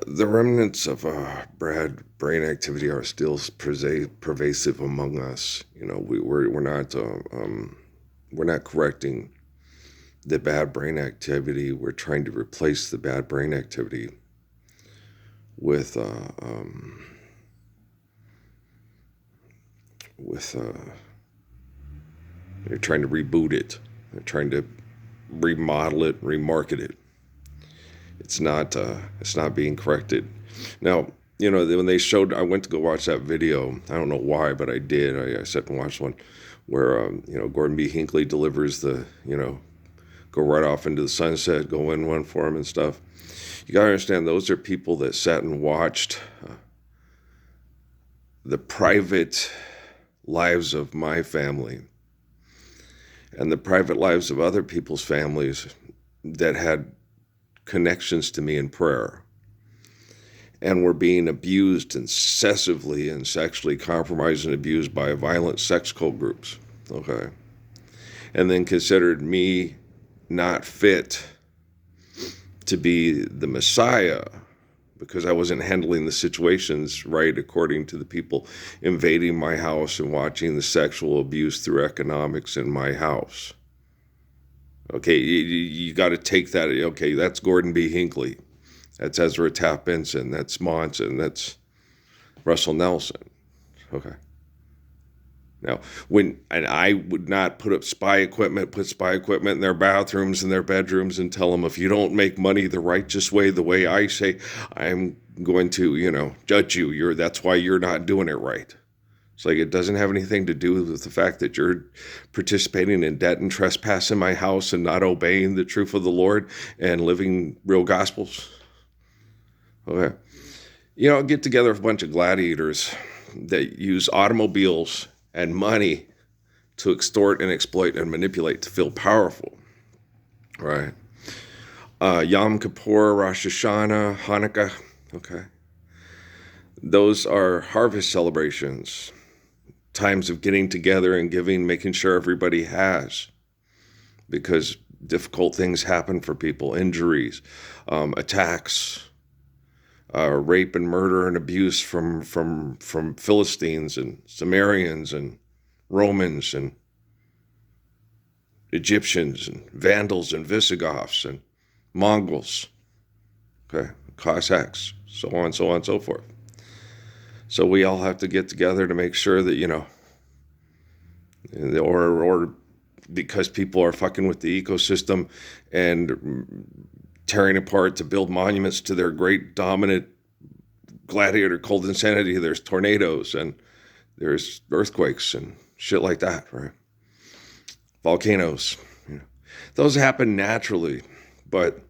The remnants of bad brain activity are still pervasive among us. We're not correcting the bad brain activity. We're trying to replace the bad brain activity with with they're trying to reboot it. They're trying to remodel it, remarket it. It's not being corrected. Now, when they showed, I went to go watch that video. I don't know why, but I did. I sat and watched one where Gordon B. Hinckley delivers the go right off into the sunset, go in one for him and stuff. You gotta understand, those are people that sat and watched the private lives of my family and the private lives of other people's families that had connections to me in prayer and were being abused incessively and sexually compromised and abused by violent sex cult groups. Okay. And then considered me not fit to be the Messiah because I wasn't handling the situations right according to the people invading my house and watching the sexual abuse through economics in my house. Okay, you got to take that. Okay, that's Gordon B. Hinckley. That's Ezra Taft Benson. That's Monson. That's Russell Nelson. Okay. Now, and I would not put spy equipment in their bathrooms and their bedrooms and tell them, if you don't make money the righteous way, the way I say, I'm going to, judge you. That's why you're not doing it right. It's like it doesn't have anything to do with the fact that you're participating in debt and trespass in my house and not obeying the truth of the Lord and living real gospels. Okay. Get together a bunch of gladiators that use automobiles and money to extort and exploit and manipulate to feel powerful. Right. Yom Kippur, Rosh Hashanah, Hanukkah. Okay. Those are harvest celebrations. Times of getting together and giving, making sure everybody has, because difficult things happen for people, injuries, attacks, rape and murder and abuse from Philistines and Sumerians and Romans and Egyptians and Vandals and Visigoths and Mongols, okay, Cossacks, so on, so on, so forth. So we all have to get together to make sure that, or because people are fucking with the ecosystem and tearing apart to build monuments to their great dominant gladiator called insanity. There's tornadoes and there's earthquakes and shit like that, right? Volcanoes. Those happen naturally, but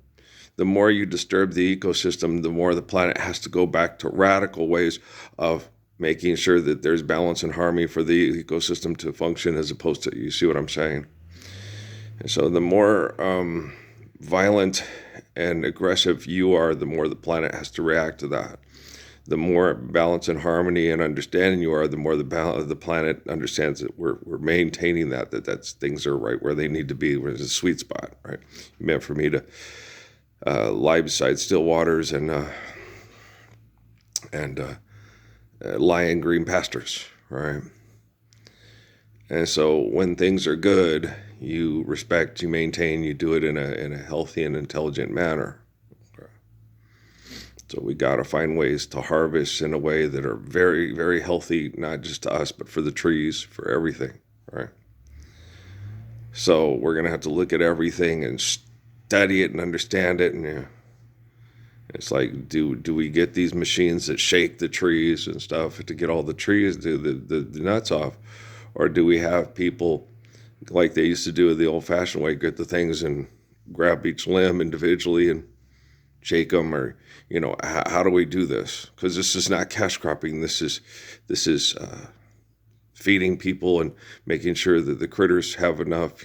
the more you disturb the ecosystem, the more the planet has to go back to radical ways of making sure that there's balance and harmony for the ecosystem to function, as opposed to, you see what I'm saying? And so the more violent and aggressive you are, the more the planet has to react to that. The more balance and harmony and understanding you are, the more the planet understands that we're maintaining that's things are right where they need to be, where there's a sweet spot, right? You meant for me to lie beside still waters and lie in green pastures, right? And so when things are good, you respect, you maintain, you do it in a healthy and intelligent manner. Okay. So we got to find ways to harvest in a way that are very, very healthy, not just to us, but for the trees, for everything, right? So we're going to have to look at everything and study it and understand it. And it's like, do we get these machines that shake the trees and stuff to get all the trees, the nuts off? Or do we have people like they used to do it the old-fashioned way, get the things and grab each limb individually and shake them? Or, how do we do this? Because this is not cash cropping. This is feeding people and making sure that the critters have enough,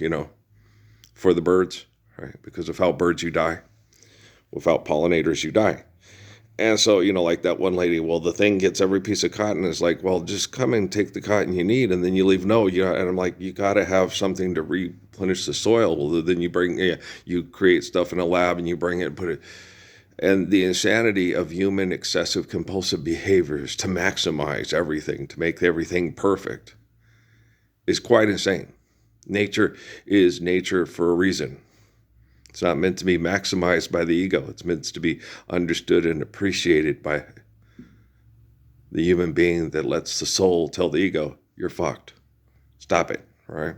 for the birds, right? Because without birds, you die. Without pollinators, you die. And so, like that one lady, well, the thing gets every piece of cotton. Is like, well, just come and take the cotton you need, and then you leave. No, and I'm like, you got to have something to replenish the soil. Well, then you create stuff in a lab, and you bring it and put it. And the insanity of human excessive compulsive behaviors to maximize everything, to make everything perfect, is quite insane. Nature is nature for a reason. It's not meant to be maximized by the ego. It's meant to be understood and appreciated by the human being that lets the soul tell the ego, you're fucked. Stop it, right?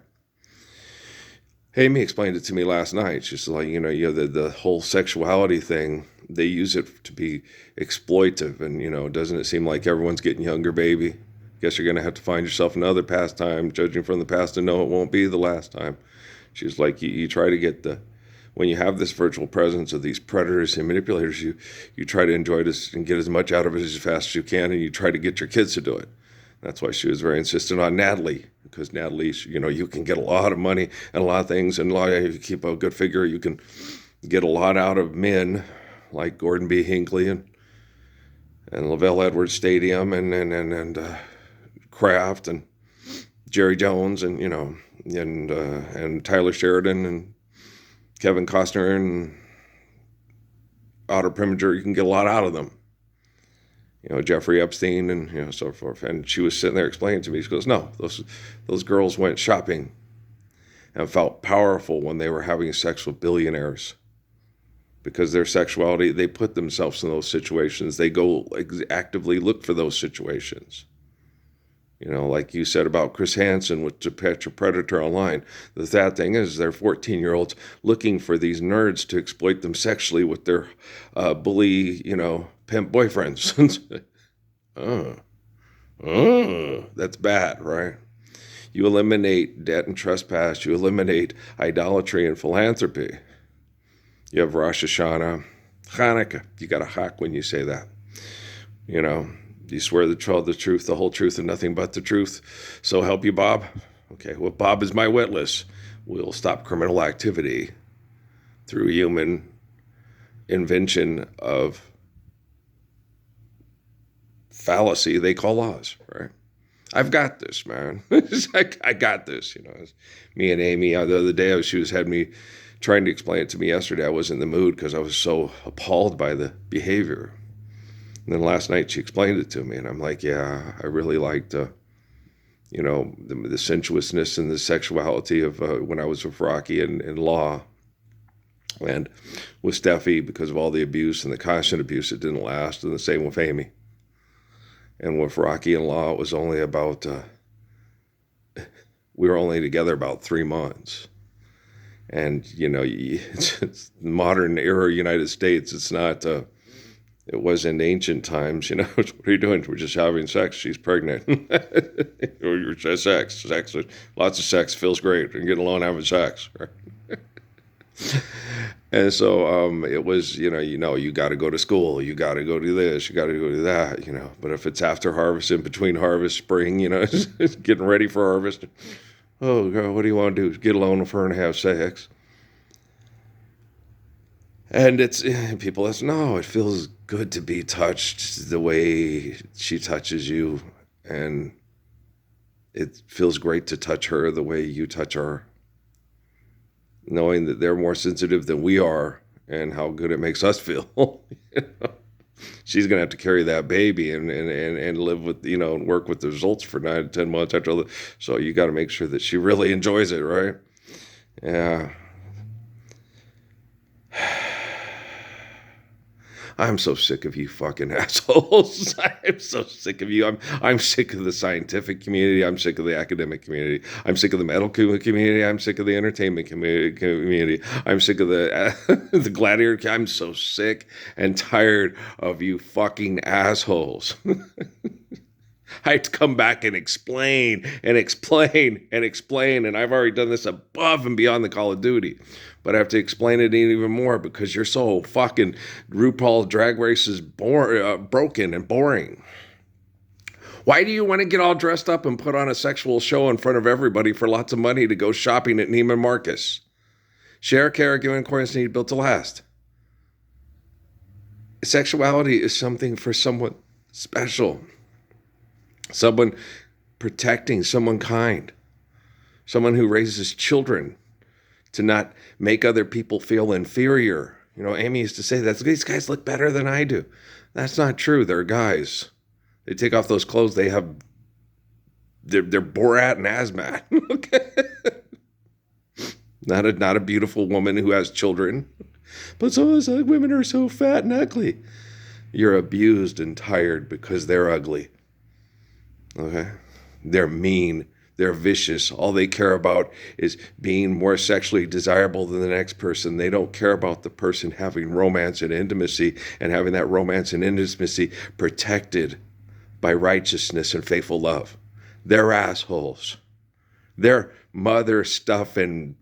Amy explained it to me last night. She's like, the whole sexuality thing, they use it to be exploitive. And, doesn't it seem like everyone's getting younger, baby? Guess you're going to have to find yourself another pastime, judging from the past, and no, it won't be the last time. She's like, you try to get when you have this virtual presence of these predators and manipulators, you try to enjoy this and get as much out of it as fast as you can, and you try to get your kids to do it. That's why she was very insistent on Natalie, because Natalie, you can get a lot of money and a lot of things, and if you keep a good figure, you can get a lot out of men like Gordon B. Hinckley and LaVelle Edwards Stadium and Kraft and Jerry Jones and Tyler Sheridan and Kevin Costner and Otto Preminger. You can get a lot out of them. Jeffrey Epstein and so forth. And she was sitting there explaining to me. She goes, "No, those girls went shopping and felt powerful when they were having sex with billionaires, because their sexuality, they put themselves in those situations. They go actively look for those situations." Like you said about Chris Hansen with To Catch a Predator Online. The sad thing is they're 14-year-olds looking for these nerds to exploit them sexually with their bully, pimp boyfriends. That's bad, right? You eliminate debt and trespass. You eliminate idolatry and philanthropy. You have Rosh Hashanah, Hanukkah. You got a hawk when you say that. You swear the truth, the whole truth, and nothing but the truth. So help you, Bob? Okay, well, Bob is my witness. We'll stop criminal activity through human invention of fallacy they call laws, right? I've got this, man. I got this, Me and Amy, the other day, she had me trying to explain it to me yesterday. I was in the mood because I was so appalled by the behavior. And then last night she explained it to me, and I'm like, yeah, I really liked, the sensuousness and the sexuality of when I was with Rocky in law, and with Steffi, because of all the abuse and the constant abuse, it didn't last, and the same with Amy. And with Rocky in law, it was only about, we were only together about 3 months. And, it's modern era United States. It's not, it was in ancient times, what are you doing? We're just having sex. She's pregnant. Or sex, lots of sex, feels great. And get along having sex. Right? And so it was, you got to go to school. You got to go do this. You got to go do that, But if it's after harvest, in between harvest, spring, getting ready for harvest. Oh, girl, what do you want to do? Get alone with her and have sex. And people ask, no, it feels good to be touched the way she touches you. And it feels great to touch her the way you touch her. Knowing that they're more sensitive than we are and how good it makes us feel. She's going to have to carry that baby and live with, and work with the results for 9 to 10 months after. So you got to make sure that she really enjoys it, right? Yeah. I'm so sick of you fucking assholes. I'm so sick of you. I'm sick of the scientific community. I'm sick of the academic community. I'm sick of the medical community. I'm sick of the entertainment community. I'm sick of the gladiator. I'm so sick and tired of you fucking assholes. I have to come back and explain, and I've already done this above and beyond the Call of Duty. But I have to explain it even more because you're so fucking RuPaul Drag Race is broken and boring. Why do you want to get all dressed up and put on a sexual show in front of everybody for lots of money to go shopping at Neiman Marcus? Share, care, give, and accordance need built to last. Sexuality is something for someone special. Someone protecting, someone kind. Someone who raises children to not make other people feel inferior Amy used to say that these guys look better than I do. That's not true. They're guys. They take off those clothes. They're Borat and Hazmat. Okay. Not a beautiful woman who has children. But so is women are so fat and ugly. You're abused and tired because they're ugly. Okay? They're mean. They're vicious. All they care about is being more sexually desirable than the next person. They don't care about the person having romance and intimacy and having that romance and intimacy protected by righteousness and faithful love. They're assholes. They're mother stuffing,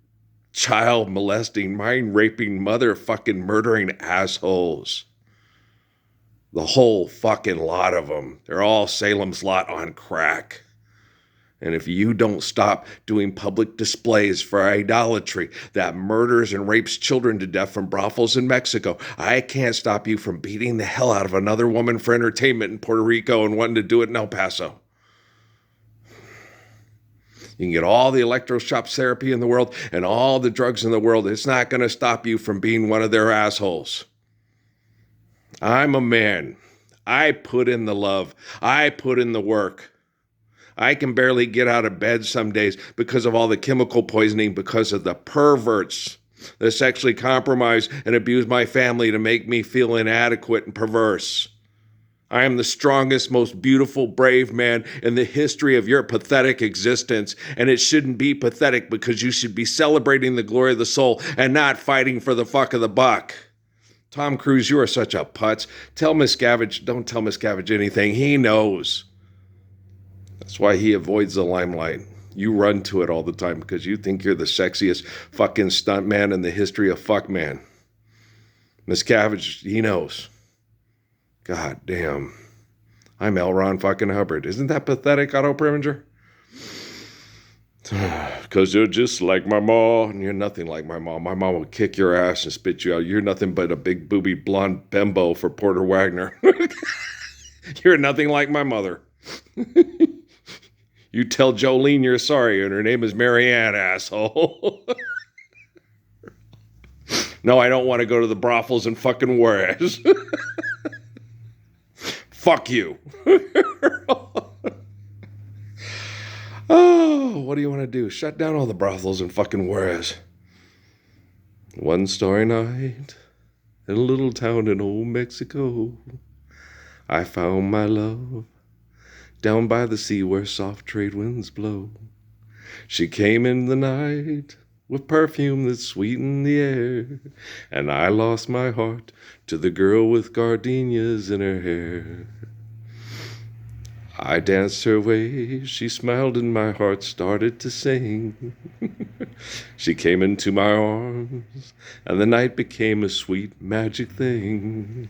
child molesting, mind raping, motherfucking murdering assholes. The whole fucking lot of them. They're all Salem's Lot on crack. And if you don't stop doing public displays for idolatry that murders and rapes children to death from brothels in Mexico, I can't stop you from beating the hell out of another woman for entertainment in Puerto Rico and wanting to do it in El Paso. You can get all the electroshock therapy in the world and all the drugs in the world. It's not going to stop you from being one of their assholes. I'm a man. I put in the love. I put in the work. I can barely get out of bed some days because of all the chemical poisoning, because of the perverts that sexually compromise and abuse my family to make me feel inadequate and perverse. I am the strongest, most beautiful, brave man in the history of your pathetic existence, and it shouldn't be pathetic because you should be celebrating the glory of the soul and not fighting for the fuck of the buck. Tom Cruise, you are such a putz. Don't tell Miscavige anything. He knows. That's why he avoids the limelight. You run to it all the time because you think you're the sexiest fucking stunt man in the history of fuck man. Miscavige, he knows. God damn. I'm L. Ron fucking Hubbard. Isn't that pathetic, Otto Preminger? Because you're just like my ma, and you're nothing like my mom. My mom will kick your ass and spit you out. You're nothing but a big booby blonde bimbo for Porter Wagner. You're nothing like my mother. You tell Jolene you're sorry, and her name is Marianne, asshole. No, I don't want to go to the brothels in fucking Juarez. Fuck you. Oh, what do you want to do? Shut down all the brothels in fucking Juarez. One starry night in a little town in old Mexico, I found my love down by the sea where soft trade winds blow. She came in the night with perfume that sweetened the air, and I lost my heart to the girl with gardenias in her hair. I danced her way, she smiled and my heart started to sing. She came into my arms, and the night became a sweet magic thing.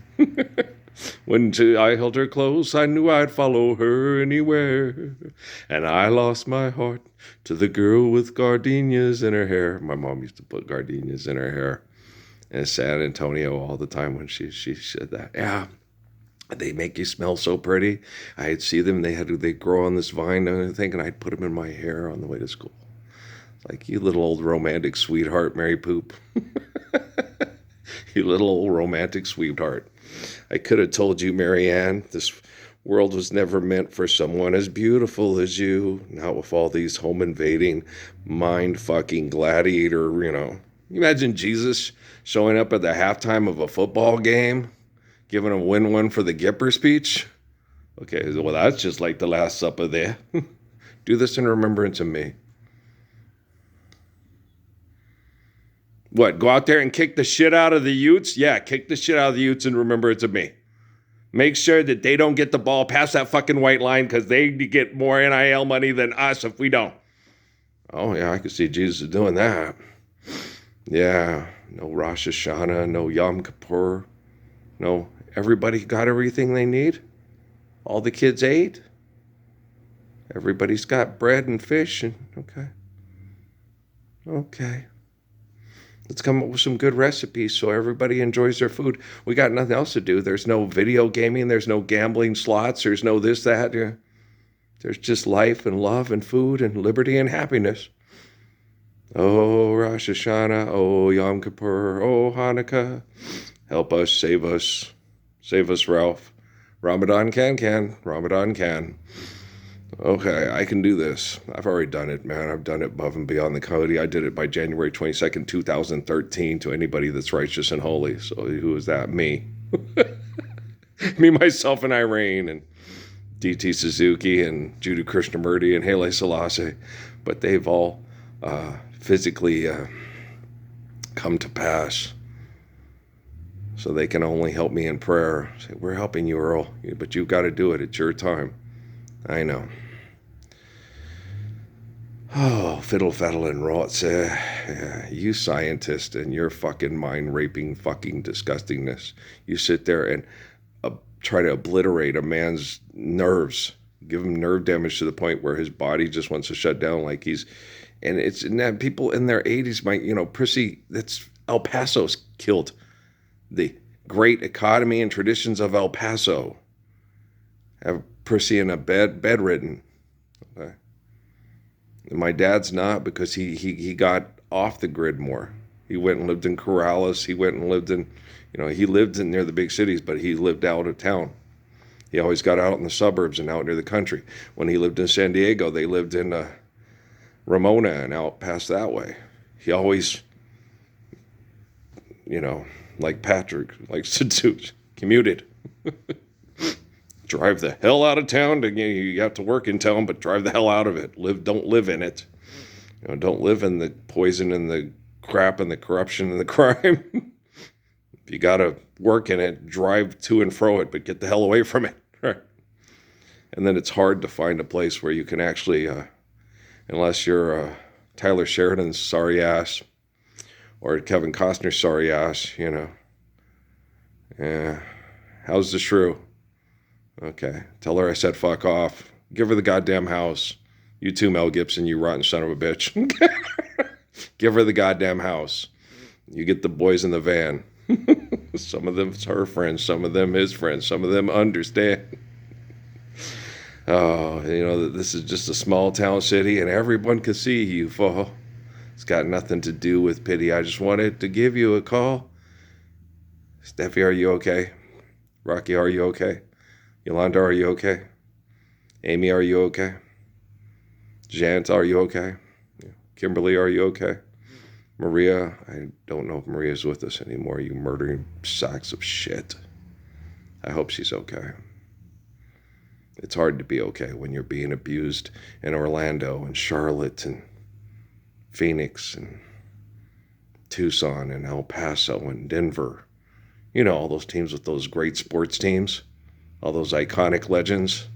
When I held her close, I knew I'd follow her anywhere. And I lost my heart to the girl with gardenias in her hair. My mom used to put gardenias in her hair in San Antonio all the time when she said that. Yeah, they make you smell so pretty. I'd see them, they grow on this vine and everything, and I'd put them in my hair on the way to school. Like, you little old romantic sweetheart, Mary Poop. You little old romantic sweetheart. I could have told you, Marianne, this world was never meant for someone as beautiful as you. Not with all these home invading, mind fucking gladiator, You imagine Jesus showing up at the halftime of a football game, giving a win one for the Gipper speech. Okay, well, that's just like the Last Supper there. Do this in remembrance of me. What, go out there and kick the shit out of the Utes? Yeah, kick the shit out of the Utes in remembrance of me. Make sure that they don't get the ball past that fucking white line because they get more NIL money than us if we don't. Oh, yeah, I could see Jesus doing that. Yeah, no Rosh Hashanah, no Yom Kippur. No, everybody got everything they need. All the kids ate. Everybody's got bread and fish. And okay. Let's come up with some good recipes so everybody enjoys their food. We got nothing else to do. There's no video gaming. There's no gambling slots. There's no this, that. There's just life and love and food and liberty and happiness. Oh, Rosh Hashanah. Oh, Yom Kippur. Oh, Hanukkah. Help us, save us. Save us, Ralph. Ramadan can. Ramadan can. Okay, I can do this. I've already done it, man. I've done it above and beyond the code. I did it by January 22nd, 2013 to anybody that's righteous and holy. So who is that? Me. Me, myself, and Irene, and D.T. Suzuki, and Judith Krishnamurti, and Haile Selassie. But they've all physically come to pass. So they can only help me in prayer. Say, we're helping you, Earl, but you've got to do it. It's your time. I know. Oh, fiddle, faddle, and rots. You scientist and your fucking mind-raping fucking disgustingness. You sit there and try to obliterate a man's nerves, give him nerve damage to the point where his body just wants to shut down like he's... And it's and people in their 80s might, Prissy, that's El Paso's killed the great economy and traditions of El Paso. Have Prissy in a bedridden. Okay. And my dad's not, because he got off the grid more. He went and lived in Corrales. He went and lived in, he lived in near the big cities, but he lived out of town. He always got out in the suburbs and out near the country. When he lived in San Diego, they lived in Ramona and out past that way. He always, like Patrick likes to do, commuted. Drive the hell out of town. You have to work in town, but drive the hell out of it. Don't live in it. Don't live in the poison and the crap and the corruption and the crime. If you got to work in it, drive to and fro it, but get the hell away from it. Right. And then it's hard to find a place where you can actually, unless you're Tyler Sheridan's sorry ass or Kevin Costner's sorry ass, Yeah. How's the shrew? Okay. Tell her I said fuck off. Give her the goddamn house. You too, Mel Gibson, you rotten son of a bitch. Give her the goddamn house. You get the boys in the van. Some of them it's her friends, some of them his friends, some of them understand. Oh, this is just a small town city and everyone can see you fall. It's got nothing to do with pity. I just wanted to give you a call. Steffi, are you okay? Rocky, are you okay? Yolanda, are you okay? Amy, are you okay? Jant, are you okay? Kimberly, are you okay? Maria, I don't know if Maria's with us anymore, you murdering sacks of shit. I hope she's okay. It's hard to be okay when you're being abused in Orlando and Charlotte and Phoenix and Tucson and El Paso and Denver. All those teams with those great sports teams, all those iconic legends,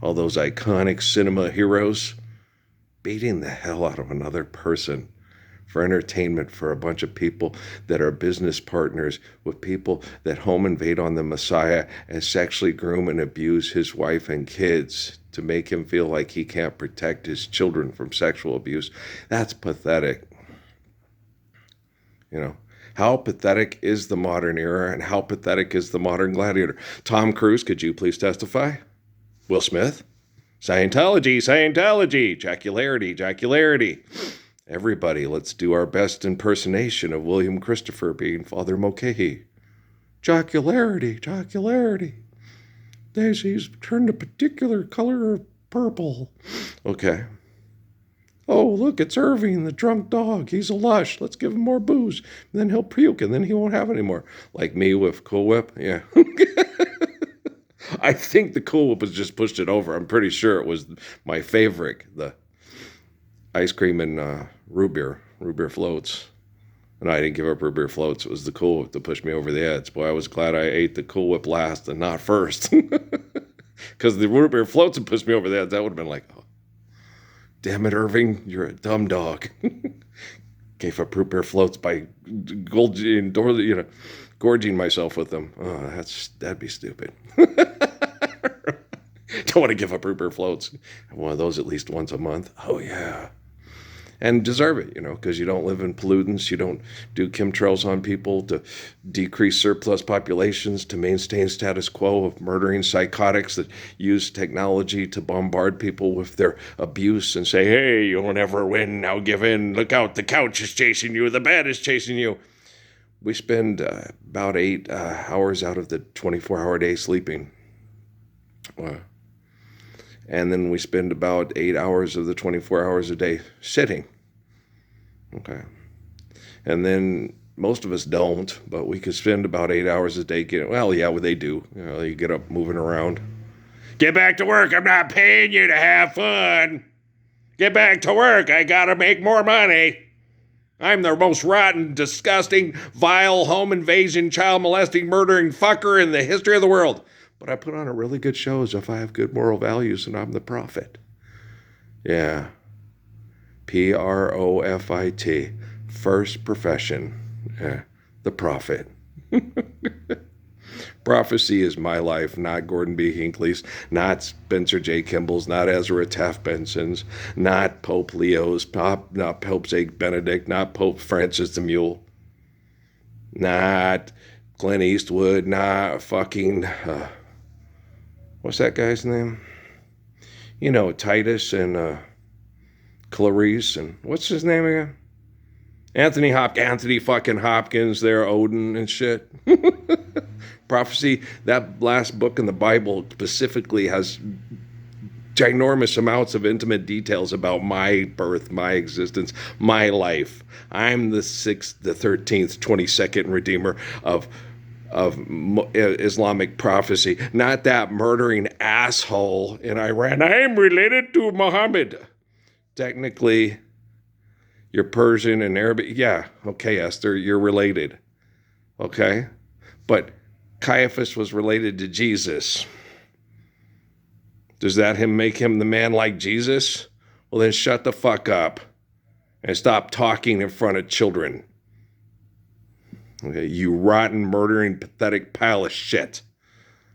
all those iconic cinema heroes, beating the hell out of another person for entertainment for a bunch of people that are business partners with people that home invade on the Messiah and sexually groom and abuse his wife and kids to make him feel like he can't protect his children from sexual abuse. That's pathetic. How pathetic is the modern era and how pathetic is the modern gladiator? Tom Cruise, could you please testify? Will Smith? Scientology, jocularity. Everybody, let's do our best impersonation of William Christopher being Father Mulcahy. Jocularity. Daisy's turned a particular color of purple. Okay. Oh, look, it's Irving, the drunk dog. He's a lush. Let's give him more booze. And then he'll puke, and then he won't have any more. Like me with Cool Whip? Yeah. I think the Cool Whip was just pushed it over. I'm pretty sure it was my favorite, the ice cream and root beer floats. And I didn't give up root beer floats. It was the Cool Whip that pushed me over the edge. Boy, I was glad I ate the Cool Whip last and not first. Because the root beer floats had pushed me over the edge. That would have been like, oh, damn it, Irving, you're a dumb dog. Gave up root beer floats by gorging myself with them. Oh, that'd be stupid. Don't want to give up root beer floats. One of those at least once a month. Oh, yeah. and deserve it, because you don't live in pollutants, you don't do chemtrails on people to decrease surplus populations, to maintain status quo of murdering psychotics that use technology to bombard people with their abuse and say, hey, you'll never win, now give in, look out, the couch is chasing you, the bed is chasing you. We spend about 8 hours out of the 24-hour day sleeping. And then we spend about 8 hours of the 24 hours a day sitting. Okay. And then most of us don't, but we could spend about 8 hours a day getting, they do. You get up moving around. Get back to work. I'm not paying you to have fun. Get back to work. I gotta make more money. I'm the most rotten, disgusting, vile, home invasion, child molesting, murdering fucker in the history of the world. But I put on a really good show as if I have good moral values and I'm the prophet. Yeah. Profit. First profession. Yeah. The prophet. Prophecy is my life, not Gordon B. Hinckley's, not Spencer J. Kimball's, not Ezra Taft Benson's, not Pope Leo's, not Pope St. Benedict, not Pope Francis the Mule, not Clint Eastwood, not fucking, what's that guy's name? Titus and Clarice and what's his name again? Anthony fucking Hopkins there, Odin and shit. Prophecy, that last book in the Bible specifically has ginormous amounts of intimate details about my birth, my existence, my life. I'm the 6th, the 13th, 22nd Redeemer of Islamic prophecy, not that murdering asshole in Iran. I'm related to Muhammad. Technically, you're Persian and Arabic. Yeah, okay, Esther, you're related. Okay? But Caiaphas was related to Jesus. Does that make him the man like Jesus? Well, then shut the fuck up and stop talking in front of children. Okay, you rotten, murdering, pathetic pile of shit.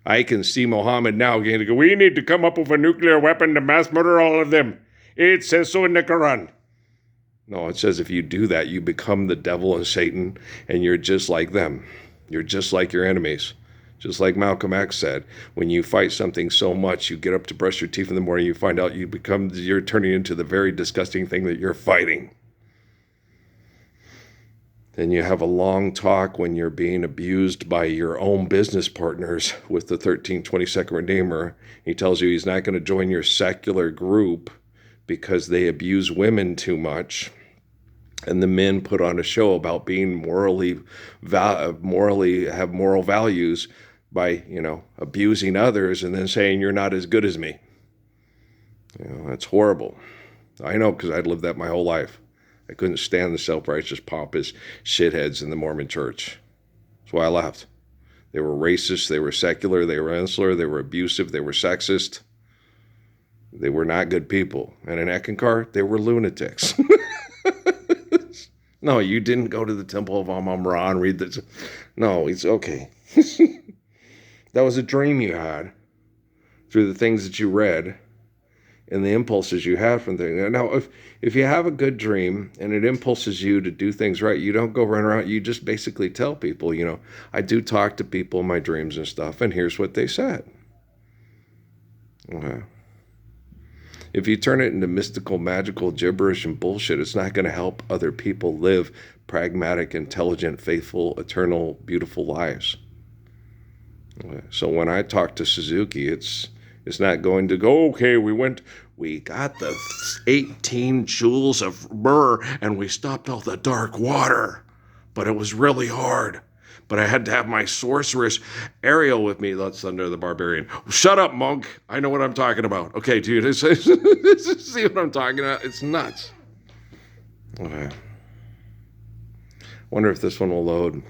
I can see Muhammad now going to go, we need to come up with a nuclear weapon to mass murder all of them. It says so in the Quran. No, it says if you do that, you become the devil and Satan, and you're just like them. You're just like your enemies. Just like Malcolm X said, when you fight something so much, you get up to brush your teeth in the morning, you find out you're turning into the very disgusting thing that you're fighting. Then you have a long talk when you're being abused by your own business partners with the 1322nd Redeemer. He tells you he's not going to join your secular group because they abuse women too much. And the men put on a show about being morally have moral values by, abusing others and then saying you're not as good as me. That's horrible. I know, because I'd lived that my whole life. I couldn't stand the self-righteous, pompous shitheads in the Mormon church. That's why I left. They were racist, they were secular, they were insular, they were abusive, they were sexist. They were not good people. And in Eckankar, they were lunatics. No, you didn't go to the Temple of Amun-Ra and read this. No, it's okay. That was a dream you had through the things that you read and the impulses you had from things. Now, if you have a good dream and it impulses you to do things right, you don't go run around. You just basically tell people, I do talk to people in my dreams and stuff, and here's what they said. Okay. If you turn it into mystical, magical gibberish and bullshit, it's not going to help other people live pragmatic, intelligent, faithful, eternal, beautiful lives. Okay. So when I talk to Suzuki, it's not going to go, okay, we got the 18 joules of myrrh and we stopped all the dark water, but it was really hard. But I had to have my sorceress Ariel with me. That's Thunder the Barbarian. Shut up, monk. I know what I'm talking about. Okay, dude. See what I'm talking about? It's nuts. Okay. Wonder if this one will load.